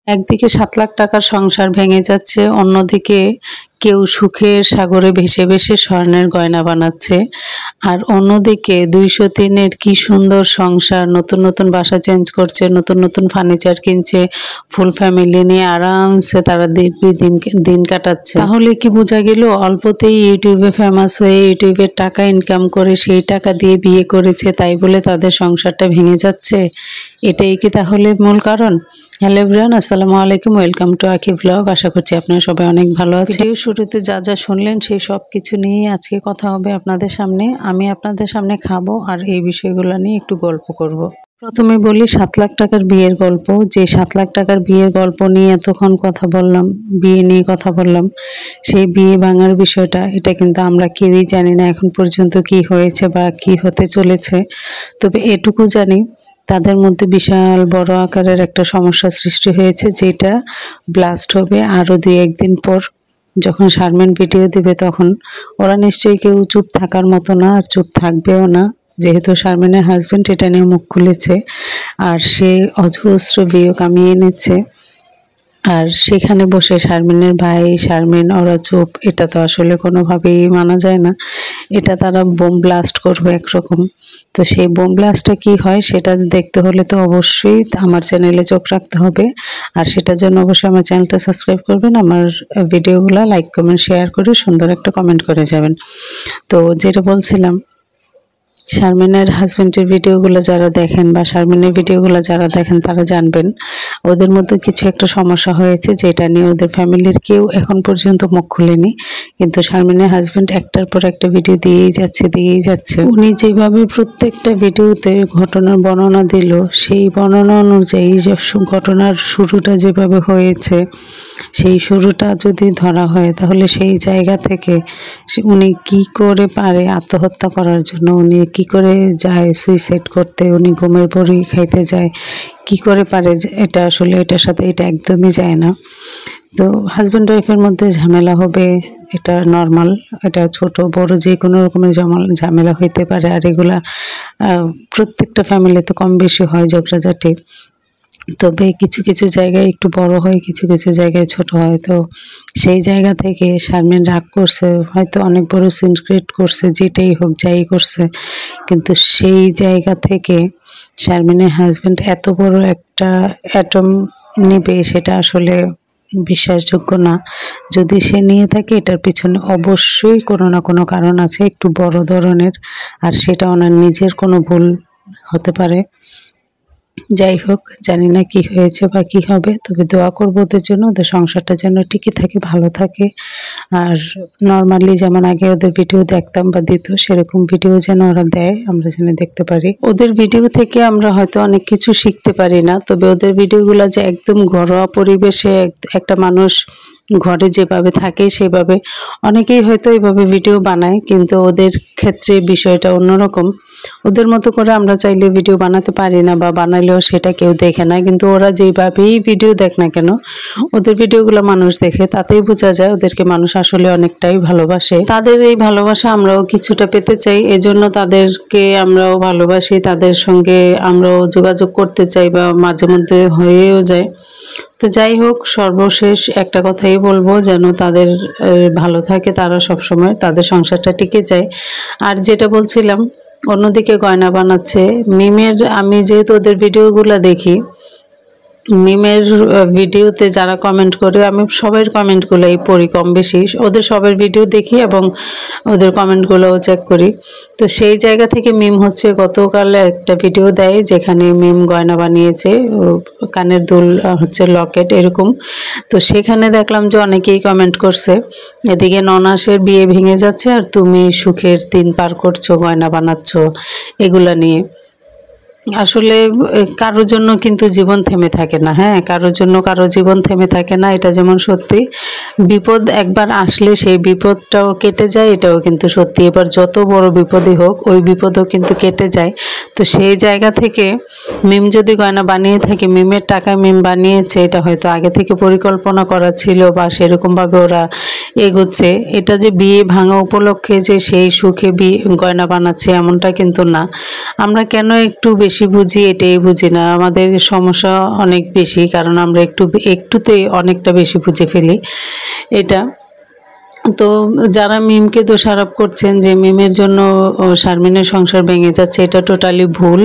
একদিকে ৭ লাখ টাকার সংসার ভেঙে যাচ্ছে, অন্যদিকে কেউ সুখের সাগরে ভেসে ভেসে স্বর্ণের গয়না বানাচ্ছে। আর অন্যদিকে ২০৩ এর কি সুন্দর সংসার, নতুন নতুন বাসা চেঞ্জ করছে, নতুন নতুন ফার্নিচার কিনছে, ফুল ফ্যামিলি নিয়ে আরামসে তারা দিন কাটাচ্ছে। তাহলে কি বোঝা গেল, অল্পতেই ইউটিউবে ফেমাস হয়ে ইউটিউবের টাকা ইনকাম করে সেই টাকা দিয়ে বিয়ে করেছে, তাই বলে তাদের সংসারটা ভেঙে যাচ্ছে? এটাই কি তাহলে মূল কারণ? হ্যালো এভরিওয়ান, আসসালামু আলাইকুম, ওয়েলকাম টু আকি ব্লগ। আশা করছি আপনারা সবাই অনেক ভালো আছেন। ভিডিও শুরুতে যা যা শুনলেন সেই সব কিছু নিয়ে আজকে কথা হবে আপনাদের সামনে। আমি আপনাদের সামনে খাবো আর এই বিষয়গুলো নিয়ে একটু গল্প করব। প্রথমে বলি ৭ লাখ টাকার বিয়ের গল্প। যে ৭ লাখ টাকার বিয়ের গল্প নিয়ে এতক্ষণ কথা বললাম, বিয়ে নিয়ে কথা বললাম, সেই বিয়ে ভাঙার বিষয়টা এটা কিন্তু আমরা কেউই জানি না এখন পর্যন্ত কি হয়েছে বা কি হতে চলেছে। তবে এটুকু জানি তাদের মধ্যে বিশাল বড় আকারের একটা সমস্যা সৃষ্টি হয়েছে, যেটা ব্লাস্ট হবে আরও ২-১ দিন পর। যখন শারমিন ভিডিও দিবে তখন ওরা নিশ্চয়ই কেউ চুপ থাকার মতো না, আর চুপ থাকবেও না, যেহেতু শারমিনের হাজব্যান্ড এটা নিয়ে মুখ খুলেছে আর সে অজস্র ভিউ কামিয়ে এনেছে। আর সেখানে বসে শারমিনের ভাই, শারমিন ওরা চুপ, এটা তো আসলে কোনোভাবেই মানা যায় না। এটা তারা বোম ব্লাস্ট করবে একরকম। তো সেই বোম ব্লাস্টটা কী হয় সেটা দেখতে হলে তো অবশ্যই আমার চ্যানেলে চোখ রাখতে হবে। আর সেটার জন্য অবশ্যই আমার চ্যানেলটা সাবস্ক্রাইব করবেন, আমার ভিডিওগুলো লাইক কমেন্ট শেয়ার করে সুন্দর একটা কমেন্ট করে যাবেন। তো যেটা বলছিলাম, শারমিনের হাজব্যান্ডের ভিডিওগুলো যারা দেখেন বা শারমিনের ভিডিওগুলো যারা দেখেন তারা জানবেন ওদের মধ্যে কিছু একটা সমস্যা হয়েছে, যেটা নিয়ে ওদের ফ্যামিলির কেউ এখন পর্যন্ত মুখ খুলেনি। কিন্তু শারমিনের হাজব্যান্ড একটার পর একটা ভিডিও দিয়েই যাচ্ছে। উনি যেভাবে প্রত্যেকটা ভিডিওতে ঘটনার বর্ণনা দিল, সেই বর্ণনা অনুযায়ী যে ঘটনার শুরুটা যেভাবে হয়েছে, সেই শুরুটা যদি ধরা হয় তাহলে সেই জায়গা থেকে উনি কি করে পারে আত্মহত্যা করার জন্য, উনি কি করে যায় সুইসাইড করতে, উনি ঘুমের বড়ি খাইতে যায়, কি করে পারে, এটা আসলে এটার সাথে এটা একদমই যায় না। তো হাজব্যান্ড ওয়াইফের মধ্যে ঝামেলা হবে, এটা নর্মাল, এটা ছোট বড় যে কোনো রকমের ঝামেলা হইতে পারে। আর এগুলা প্রত্যেকটা ফ্যামিলিতে কম বেশি হয় ঝগড়াঝাটি। তবে কিছু কিছু জায়গায় একটু বড় হয়, কিছু কিছু জায়গায় ছোট হয়। তো সেই জায়গা থেকে শারমিন রাগ করছে, হয়তো অনেক বড় সিন ক্রিয়েট করছে, যেটাই হোক যাই করছে, কিন্তু সেই জায়গা থেকে শারমিনের হাজব্যান্ড এত বড় একটা অ্যাটম নিবে সেটা আসলে বিশ্বাসযোগ্য না। যদি সে নিয়ে থাকে এটার পিছনে অবশ্যই কোনো না কোনো কারণ আছে, একটু বড় ধরনের, আর সেটা ওনার নিজের কোনো ভুল হতে পারে। যাই হোক, জানি না কি হয়েছে বা কি হবে, তবে দোয়া করবো ওদের জন্য, ওদের সংসারটা যেন টিকে থাকে, ভালো থাকে। আর নর্মালি যেমন আগে ওদের ভিডিও দেখতাম বা দিত, সেরকম ভিডিও যেন ওরা দেয়, আমরা যেন দেখতে পারি। ওদের ভিডিও থেকে আমরা হয়তো অনেক কিছু শিখতে পারি না, তবে ওদের ভিডিওগুলো যে একদম ঘরোয়া পরিবেশে একটা মানুষ ঘরে যেভাবে থাকে সেভাবে, অনেকেই হয়তো এইভাবে ভিডিও বানায়, কিন্তু ওদের ক্ষেত্রে বিষয়টা অন্যরকম। ওদের মতো করে আমরা চাইলে ভিডিও বানাতে পারি না, বা বানালেও সেটা কেউ দেখে না। কিন্তু ওরা যেভাবেই ভিডিও দেখ না কেন, ওদের ভিডিওগুলো মানুষ দেখে, তাতেই বোঝা যায় ওদেরকে মানুষ আসলে অনেকটাই ভালোবাসে। তাদের এই ভালোবাসা আমরাও কিছুটা পেতে চাই, এজন্য তাদেরকে আমরাও ভালোবাসি, তাদের সঙ্গে আমরাও যোগাযোগ করতে চাই বা মাঝে মধ্যে হয়েও যায়। তো যাই হোক, সর্বশেষ একটা কথাই বলবো, যেন তাদের ভালো থাকে, তারা সবসময় তাদের সংসারটা টিকে যায়। আর যেটা বলছিলাম, অন্যদিকে গয়না বানাচ্ছে মিমের, আমি যেহেতু ওদের ভিডিওগুলো দেখি, মিমের ভিডিওতে যারা কমেন্ট করে, আমি সবার কমেন্টগুলোই পড়ি কম বেশি, ওদের সবার ভিডিও দেখি এবং ওদের কমেন্টগুলোও চেক করি। তো সেই জায়গা থেকে মিম হচ্ছে গতকাল একটা ভিডিও দেয় যেখানে মিম গয়না বানিয়েছে, কানের দুল হচ্ছে লকেট এরকম। তো সেখানে দেখলাম যে অনেকেই কমেন্ট করছে, এদিকে ননাসের বিয়ে ভেঙে যাচ্ছে আর তুমি সুখের দিন পার করছো, গয়না বানাচ্ছ, এগুলা নিয়ে। আসলে কারোর জন্য কিন্তু জীবন থেমে থাকে না, হ্যাঁ, কারোর জন্য কারো জীবন থেমে থাকে না, এটা যেমন সত্যি। বিপদ একবার আসলে সেই বিপদটাও কেটে যায়, এটাও কিন্তু সত্যি। এবার যত বড় বিপদই হোক, ওই বিপদও কিন্তু কেটে যায়। তো সেই জায়গা থেকে মিম যদি গয়না বানিয়ে থাকে, মিমের টাকায় মিম বানিয়েছে, এটা হয়তো আগে থেকে পরিকল্পনা করা ছিল বা সেরকমভাবে ওরা এগোচ্ছে। এটা যে বিয়ে ভাঙা উপলক্ষে যে সেই সুখে গয়না বানাচ্ছে এমনটা কিন্তু না। আমরা কেন একটু বেশি বেশি বুঝি এটাই বুঝি না, আমাদের সমস্যা অনেক বেশি, কারণ আমরা একটুতে অনেকটা বেশি বুঝে ফেলি এটা। তো যারা মিমকে দোষারোপ করছেন যে মিমের জন্য শারমিনের সংসার ভেঙে যাচ্ছে, এটা টোটালি ভুল।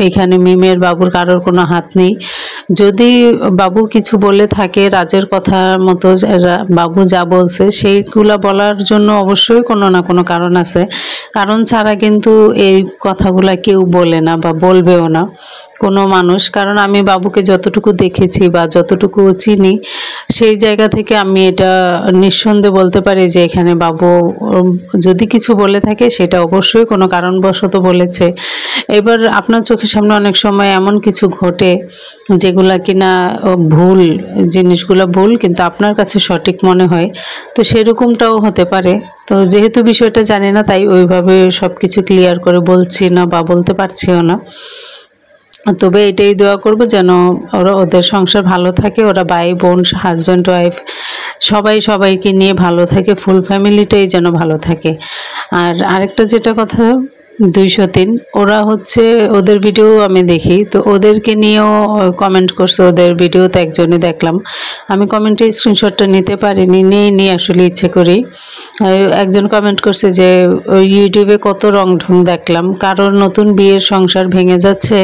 এখানে মিমের বাবুর কারোর কোনো হাত নেই। যদি বাবু কিছু বলে থাকে রাজের কথা মতো, বাবু যা বলছে সেইগুলা বলার জন্য অবশ্যই কোনো না কোনো কারণ আছে। কারণ ছাড়া কিন্তু এই কথাগুলা কেউ বলে না বা বলবেও না কোনো মানুষ। কারণ আমি বাবুকে যতটুকু দেখেছি বা যতটুকু চিনি, সেই জায়গা থেকে আমি এটা নিঃসন্দেহে বলতে পারি যে এখানে বাবু যদি কিছু বলে থাকে সেটা অবশ্যই কোনো কারণবশত বলেছে। এবার আপনার চোখের সামনে অনেক সময় এমন কিছু ঘটে যেগুলা কিনা ভুল, জিনিসগুলো ভুল কিন্তু আপনার কাছে সঠিক মনে হয়, তো সেরকমটাও হতে পারে। তো যেহেতু বিষয়টা জানি না, তাই ওইভাবে সব কিছু ক্লিয়ার করে বলছি না বা বলতে পারছিও না। তবে এটাই দোয়া করব যেন ওদের সংসার ভালো থাকে, ওরা ভাই বোন হাজব্যান্ড ওয়াইফ সবাই সবাইকে নিয়ে ভালো থাকে, ফুল ফ্যামিলিটাই যেন ভালো থাকে। আর আরেকটা যেটা কথা, 203 ওরা হচ্ছে, ওদের ভিডিও আমি দেখি, তো ওদেরকে নিয়েও কমেন্ট করছে। ওদের ভিডিওতে একজনই দেখলাম, আমি কমেন্টে স্ক্রিনশটটা নিতে পারিনি, নিয়ে আসলে ইচ্ছে করি। একজন কমেন্ট করছে যে ইউটিউবে কত রং ঢং দেখলাম, কারোর নতুন বিয়ের সংসার ভেঙে যাচ্ছে,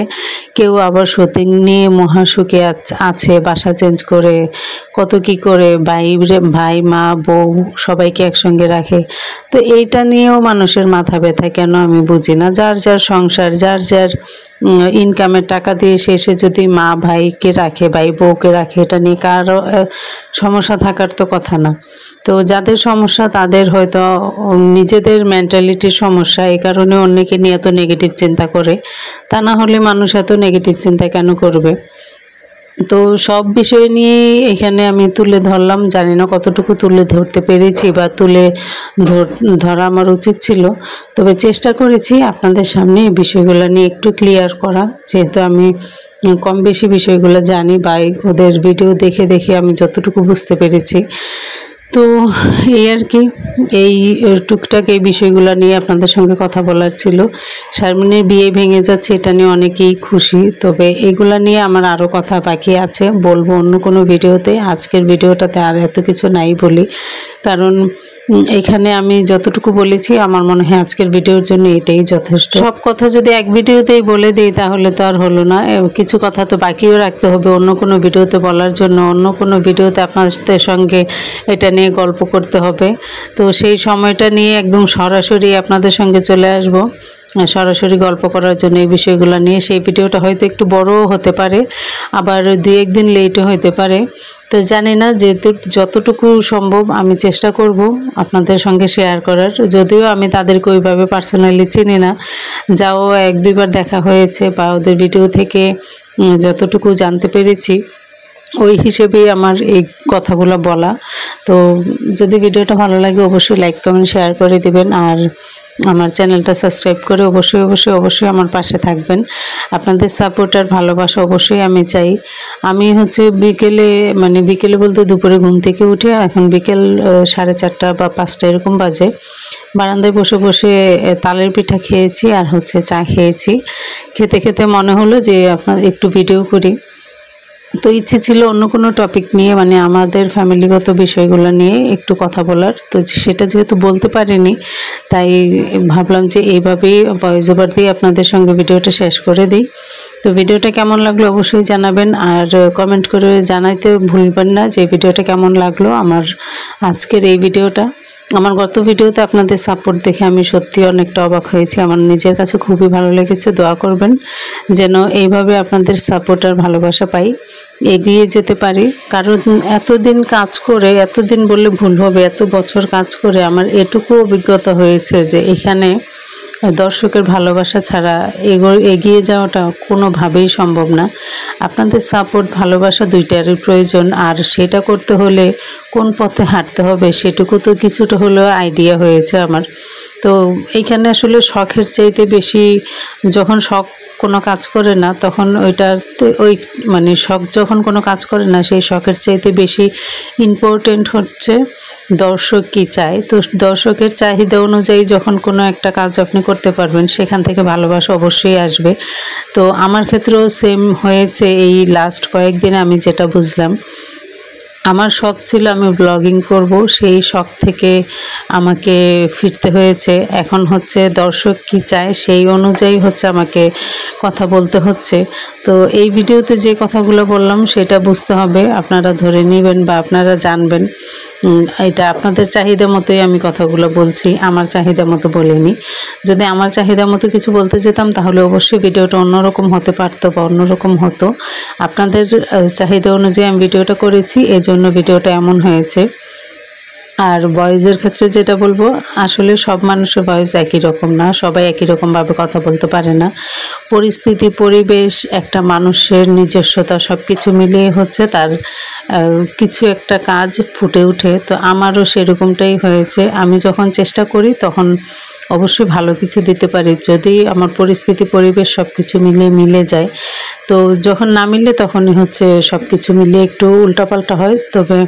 কেউ আবার সতীন নিয়ে মহাসুখে আছে, বাসা চেঞ্জ করে কত কি করে, ভাই মা বউ সবাইকে একসঙ্গে রাখে। তো এইটা নিয়েও মানুষের মাথা ব্যথা কেন আমি বুঝি না। যার যার সংসার, যার যার ইনকামের টাকা দিয়ে শেষে যদি মা ভাইকে রাখে, ভাই বউকে রাখে, এটা নিয়ে কারো সমস্যা থাকার তো কথা না। তো যাদের সমস্যা তাদের হয়তো নিজেদের মেন্টালিটির সমস্যা, এই কারণে অন্যকে নিয়ে এত নেগেটিভ চিন্তা করে। তা না হলে মানুষ এত নেগেটিভ চিন্তা কেন করবে? তো সব বিষয় নিয়ে এখানে আমি তুলে ধরলাম, জানি না কতটুকু তুলে ধরতে পেরেছি বা ধরা আমার উচিত ছিল, তবে চেষ্টা করেছি আপনাদের সামনে এই বিষয়গুলো নিয়ে একটু ক্লিয়ার করা, যেহেতু আমি কম বেশি বিষয়গুলো জানি বা ওদের ভিডিও দেখে দেখে আমি যতটুকু বুঝতে পেরেছি। তো এই আর কি, এই টুকটাক এই বিষয়গুলো নিয়ে আপনাদের সঙ্গে কথা বলার ছিল। শারমিনের বিয়ে ভেঙে যাচ্ছে এটা নিয়ে অনেকেই খুশি, তবে এগুলা নিয়ে আমার আরও কথা বাকি আছে, বলবো অন্য কোনো ভিডিওতে। আজকের ভিডিওটাতে আর এত কিছু নাই বলি, কারণ এখানে আমি যতটুকু বলেছি আমার মনে হয় আজকের ভিডিওর জন্য এটাই যথেষ্ট। সব কথা যদি এক ভিডিওতেই বলে দিই তাহলে তো আর হলো না, কিছু কথা তো বাকিও রাখতে হবে অন্য কোনো ভিডিওতে বলার জন্য, অন্য কোনো ভিডিওতে আপনাদের সঙ্গে এটা নিয়ে গল্প করতে হবে। তো সেই সময়টা নিয়ে একদম সরাসরি আপনাদের সঙ্গে চলে আসব, সরাসরি গল্প করার জন্য এই বিষয়গুলো নিয়ে। সেই ভিডিওটা হয়তো একটু বড়ও হতে পারে, আবার 2-1 দিন লেটও হতে পারে। তো জানি না, যেহেতু যতটুকু সম্ভব আমি চেষ্টা করব আপনাদের সঙ্গে শেয়ার করার। যদিও আমি তাদেরকে ওইভাবে পার্সোনালি চিনি না, যাও 1-2 বার দেখা হয়েছে বা ওদের ভিডিও থেকে যতটুকু জানতে পেরেছি ওই হিসেবেই আমার এই কথাগুলো বলা। তো যদি ভিডিওটা ভালো লাগে অবশ্যই লাইক কমেন্ট শেয়ার করে দিবেন, আর আমার চ্যানেলটা সাবস্ক্রাইব করে অবশ্যই আমার পাশে থাকবেন। আপনাদের সাপোর্ট আর ভালোবাসা অবশ্যই আমি চাই। আমি হচ্ছে বিকেলে বলতে দুপুরে ঘুম থেকে উঠে, এখন বিকেল 4:30 বা 5টা এরকম বাজে, বারান্দায় বসে বসে তালের পিঠা খেয়েছি আর হচ্ছে চা খেয়েছি। খেতে খেতে মনে হলো যে আপনার একটু ভিডিও করি। তো ইচ্ছে ছিল অন্য কোনো টপিক নিয়ে, আমাদের ফ্যামিলিগত বিষয়গুলো নিয়ে একটু কথা বলার, তো সেটা যেহেতু বলতে পারিনি তাই ভাবলাম যে এইভাবেই ভয়েস ওভার দিয়ে আপনাদের সঙ্গে ভিডিওটা শেষ করে দিই। তো ভিডিওটা কেমন লাগলো অবশ্যই জানাবেন, আর কমেন্ট করে জানাইতে ভুলবেন না যে ভিডিওটা কেমন লাগলো আমার আজকের এই ভিডিওটা। আমার গত ভিডিওতে আপনাদের সাপোর্ট দেখে আমি সত্যি অনেকটা অবাক হয়েছি, আমার নিজের কাছে খুবই ভালো লেগেছে। দোয়া করবেন যেন এইভাবে আপনাদের সাপোর্ট আর ভালোবাসা পাই, এগিয়ে যেতে পারি। কারণ এতদিন কাজ করে, এতদিন বললে ভুল হবে, এত বছর কাজ করে আমার এটুকু অভিজ্ঞতা হয়েছে যে এখানে দর্শকের ভালোবাসা ছাড়া এগিয়ে যাওয়াটা কোনোভাবেই সম্ভব না। আপনাদের সাপোর্ট ভালোবাসা দুইটারই প্রয়োজন, আর সেটা করতে হলে কোন পথে হাঁটতে হবে সেটুকু তো কিছুটা হলেও আইডিয়া হয়েছে আমার। তো এইখানে আসলে শখের চাইতে বেশি, যখন শখ কোনো কাজ করে না তখন ওইটাতে ওই মানে শখ যখন কোনো কাজ করে না সেই শখের চাইতে বেশি ইম্পর্টেন্ট হচ্ছে দর্শক কি চায়। তো দর্শকের চাহিদা অনুযায়ী যখন কোনো একটা কাজ আপনি করতে পারবেন সেখান থেকে ভালোবাসা অবশ্যই আসবে। তো আমার ক্ষেত্রেও সেম হয়েছে। এই লাস্ট কয়েকদিনে আমি যেটা বুঝলাম, আমার শখ ছিল আমি ব্লগিং করব, সেই শখ থেকে আমাকে ফিরতে হয়েছে। এখন হচ্ছে দর্শক কি চায় সেই অনুযায়ী হচ্ছে আমাকে কথা বলতে হচ্ছে। তো এই ভিডিওতে যে কথাগুলো বললাম সেটা বুঝতে হবে, আপনারা ধরে নেবেন বা আপনারা জানবেন এটা আপনাদের চাহিদা মতোই আমি কথাগুলো বলছি, আমার চাহিদা মতো বলিনি। যদি আমার চাহিদা মতো কিছু বলতে যেতাম তাহলে অবশ্যই ভিডিওটা অন্যরকম হতে পারতো বা অন্যরকম হতো। আপনাদের চাহিদা অনুযায়ী আমি ভিডিওটা করেছি, এজন্য ভিডিওটা এমন হয়েছে। আর ভয়েসের ক্ষেত্রে যেটা বলবো, আসলে সব মানুষের ভয়েস একই রকম না, সবাই একই রকমভাবে কথা বলতে পারে না। পরিস্থিতি, পরিবেশ, একটা মানুষের নিজস্বতা সব কিছু মিলিয়ে হচ্ছে তার কিছু একটা কাজ ফুটে ওঠে। তো আমারও সেরকমটাই হয়েছে। আমি যখন চেষ্টা করি তখন অবশ্যই ভালো কিছু দিতে পারি, যদি আমার পরিস্থিতি, পরিবেশ সব কিছু মিলে যায়। তো যখন না মিলে তখনই হচ্ছে সব কিছু মিলিয়ে একটু উল্টাপাল্টা হয়, তবে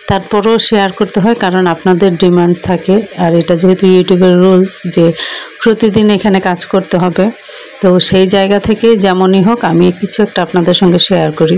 তারপরও শেয়ার করতে হয় কারণ আপনাদের ডিমান্ড থাকে। আর এটা যেহেতু ইউটিউবের রুলস যে প্রতিদিন এখানে কাজ করতে হবে, তো সেই জায়গা থেকে যেমনই হোক আমি কিছু একটা আপনাদের সঙ্গে শেয়ার করি।